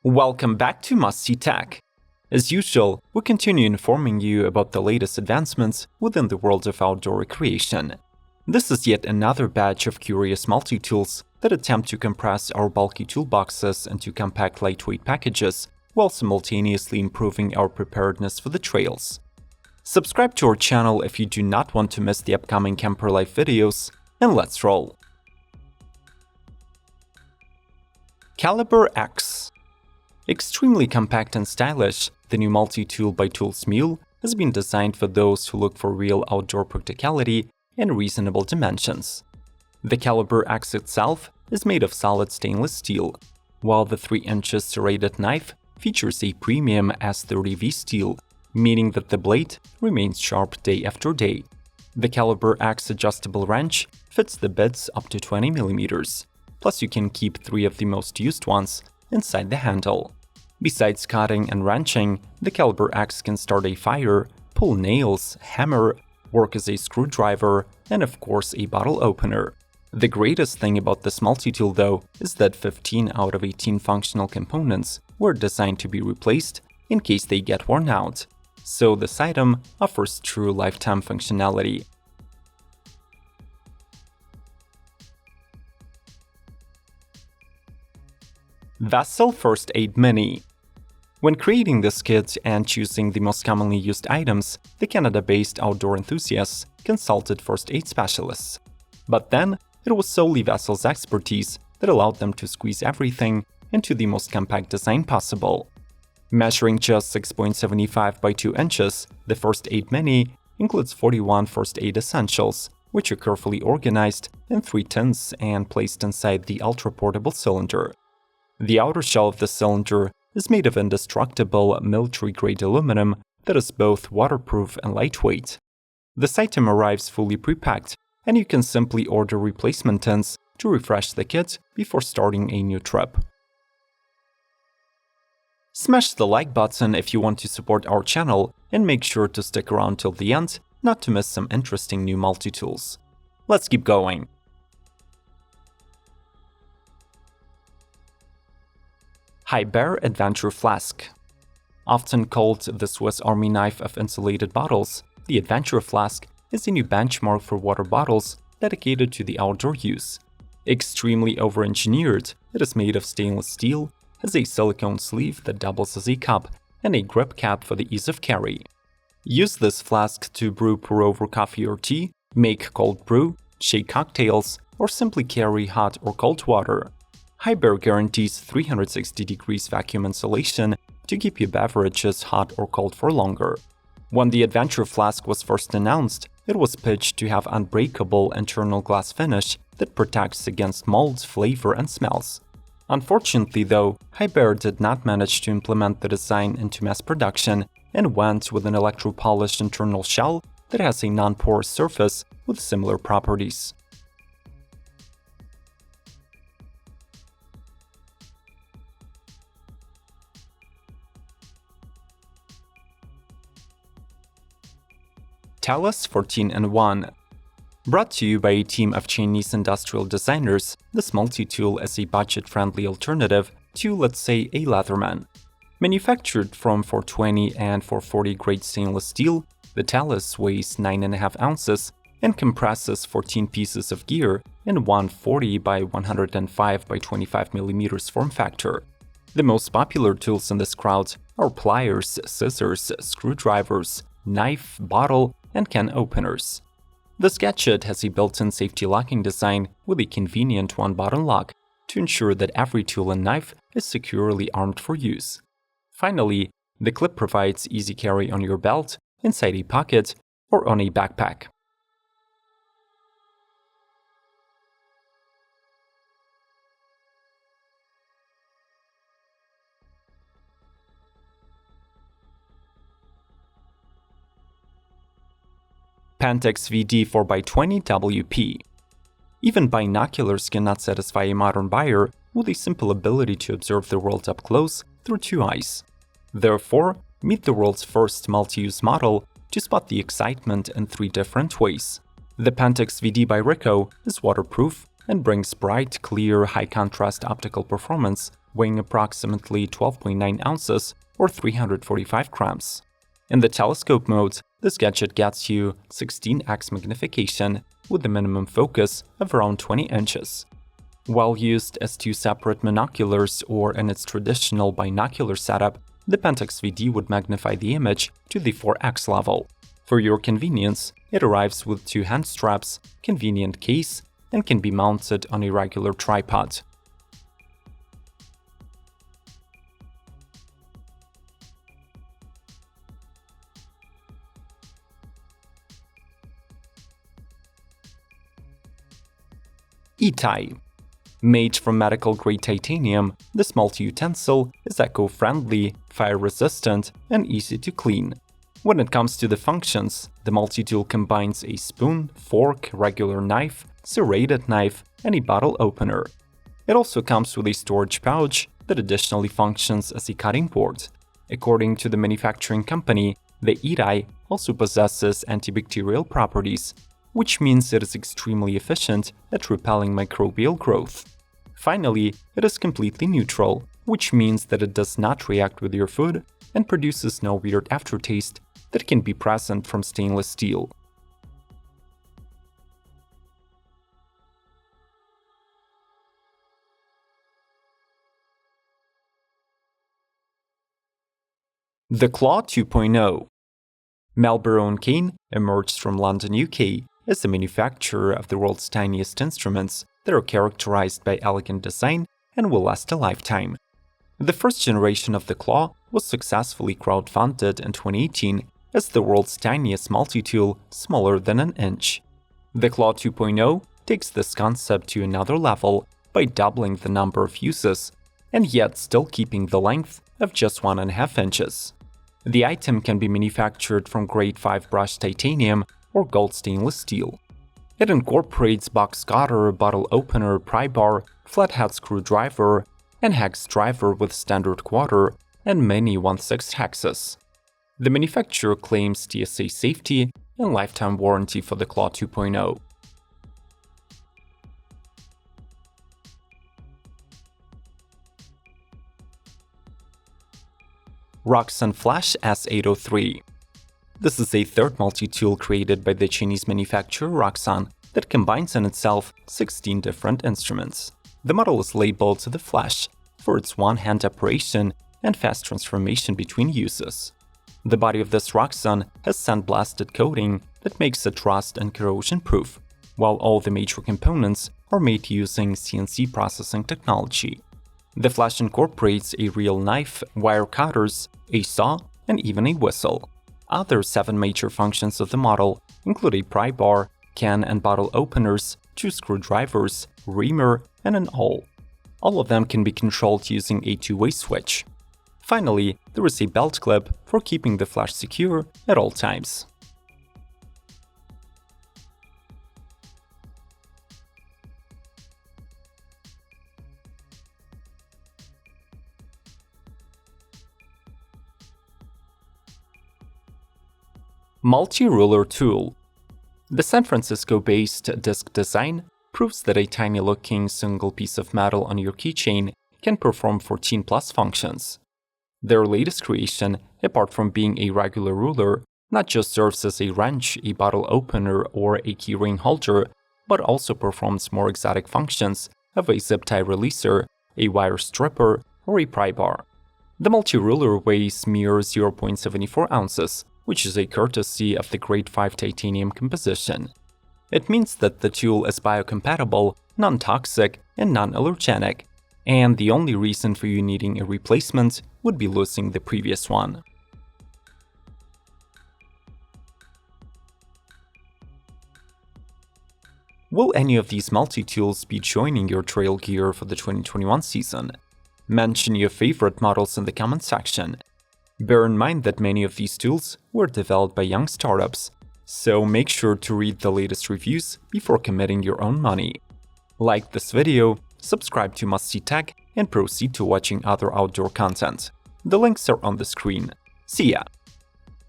Welcome back to Must See Tech. As usual, we continue informing you about the latest advancements within the world of outdoor recreation. This is yet another batch of curious multi-tools that attempt to compress our bulky toolboxes into compact lightweight packages while simultaneously improving our preparedness for the trails. Subscribe to our channel if you do not want to miss the upcoming camper life videos, and let's roll. Caliber X. Extremely compact and stylish, the new multi-tool by Tools Mule has been designed for those who look for real outdoor practicality and reasonable dimensions. The Caliber X itself is made of solid stainless steel, while the 3-inch serrated knife features a premium S30V steel, meaning that the blade remains sharp day after day. The Caliber X adjustable wrench fits the bits up to 20 mm, plus you can keep 3 of the most used ones inside the handle. Besides cutting and wrenching, the Caliber X can start a fire, pull nails, hammer, work as a screwdriver, and of course a bottle opener. The greatest thing about this multi-tool though is that 15 out of 18 functional components were designed to be replaced in case they get worn out, so this item offers true lifetime functionality. Vassal First Aid Mini. When creating this kit and choosing the most commonly used items, the Canada-based outdoor enthusiasts consulted first aid specialists. But then, it was solely Vassal's expertise that allowed them to squeeze everything into the most compact design possible. Measuring just 6.75 by 2 inches, the First Aid Mini includes 41 first aid essentials, which are carefully organized in 3 tins and placed inside the ultra-portable cylinder. The outer shell of the cylinder is made of indestructible military-grade aluminum that is both waterproof and lightweight. This item arrives fully pre-packed, and you can simply order replacement tins to refresh the kit before starting a new trip. Smash the like button if you want to support our channel, and make sure to stick around till the end not to miss some interesting new multi-tools. Let's keep going. HiBear Adventure Flask. Often called the Swiss Army knife of insulated bottles, the Adventure Flask is a new benchmark for water bottles dedicated to the outdoor use. Extremely over-engineered, it is made of stainless steel, has a silicone sleeve that doubles as a cup, and a grip cap for the ease of carry. Use this flask to brew pour-over coffee or tea, make cold brew, shake cocktails, or simply carry hot or cold water. HiBear guarantees 360 degrees vacuum insulation to keep your beverages hot or cold for longer. When the Adventure Flask was first announced, it was pitched to have unbreakable internal glass finish that protects against mold, flavor, and smells. Unfortunately though, HiBear did not manage to implement the design into mass production and went with an electropolished internal shell that has a non-porous surface with similar properties. Talis 14-in-1. Brought to you by a team of Chinese industrial designers, this multi-tool is a budget-friendly alternative to, let's say, a Leatherman. Manufactured from 420 and 440 grade stainless steel, the Talis weighs 9.5 ounces and compresses 14 pieces of gear in 140 by 105 by 25 mm form factor. The most popular tools in this crowd are pliers, scissors, screwdrivers, knife, bottle, and can openers. This gadget has a built-in safety locking design with a convenient one-button lock to ensure that every tool and knife is securely armed for use. Finally, the clip provides easy carry on your belt, inside a pocket, or on a backpack. Pantex VD 4x20 WP. Even binoculars cannot satisfy a modern buyer with a simple ability to observe the world up close through 2 eyes. Therefore, meet the world's first multi-use model to spot the excitement in 3 different ways. The Pantex VD by Ricoh is waterproof and brings bright, clear, high-contrast optical performance weighing approximately 12.9 ounces or 345 grams. In the telescope mode, this gadget gets you 16x magnification with a minimum focus of around 20 inches. While used as two separate binoculars or in its traditional binocular setup, the Pantex VD would magnify the image to the 4x level. For your convenience, it arrives with two hand straps, convenient case, and can be mounted on a regular tripod. Itai. Made from medical-grade titanium, this multi-utensil is eco-friendly, fire-resistant, and easy to clean. When it comes to the functions, the multi-tool combines a spoon, fork, regular knife, serrated knife, and a bottle opener. It also comes with a storage pouch that additionally functions as a cutting board. According to the manufacturing company, the Itai also possesses antibacterial properties, which means it is extremely efficient at repelling microbial growth. Finally, it is completely neutral, which means that it does not react with your food and produces no weird aftertaste that can be present from stainless steel. The Claw 2.0. Melbourne Kane emerged from London, UK, as the manufacturer of the world's tiniest instruments that are characterized by elegant design and will last a lifetime. The first generation of the Claw was successfully crowdfunded in 2018 as the world's tiniest multi-tool, smaller than an inch. The Claw 2.0 takes this concept to another level by doubling the number of uses, and yet still keeping the length of just 1.5 inches. The item can be manufactured from grade 5 brushed titanium or gold stainless steel. It incorporates box cutter, bottle opener, pry bar, flathead screwdriver, and hex driver with standard quarter and many 1/6 hexes. The manufacturer claims TSA safety and lifetime warranty for the Claw 2.0. Roxen Flash S803. This is a third multi-tool created by the Chinese manufacturer Roxen that combines in itself 16 different instruments. The model is labeled the Flash for its one-hand operation and fast transformation between uses. The body of this Roxen has sandblasted coating that makes it rust and corrosion-proof, while all the major components are made using CNC processing technology. The Flash incorporates a real knife, wire cutters, a saw, and even a whistle. Other 7 major functions of the model include a pry bar, can and bottle openers, 2 screwdrivers, reamer, and an awl. All of them can be controlled using a 2-way switch. Finally, there is a belt clip for keeping the Flash secure at all times. MultiRoller Tool. The San Francisco-based disc design proves that a tiny-looking single piece of metal on your keychain can perform 14+ functions. Their latest creation, apart from being a regular ruler, not just serves as a wrench, a bottle opener, or a keyring holder, but also performs more exotic functions of a zip tie releaser, a wire stripper, or a pry bar. The multi-ruler weighs mere 0.74 ounces, which is a courtesy of the grade 5 titanium composition. It means that the tool is biocompatible, non-toxic, and non-allergenic, and the only reason for you needing a replacement would be losing the previous one. Will any of these multi-tools be joining your trail gear for the 2021 season? Mention your favorite models in the comment section. Bear in mind that many of these tools were developed by young startups, so make sure to read the latest reviews before committing your own money. Like this video, subscribe to Must See Tech, and proceed to watching other outdoor content. The links are on the screen. See ya!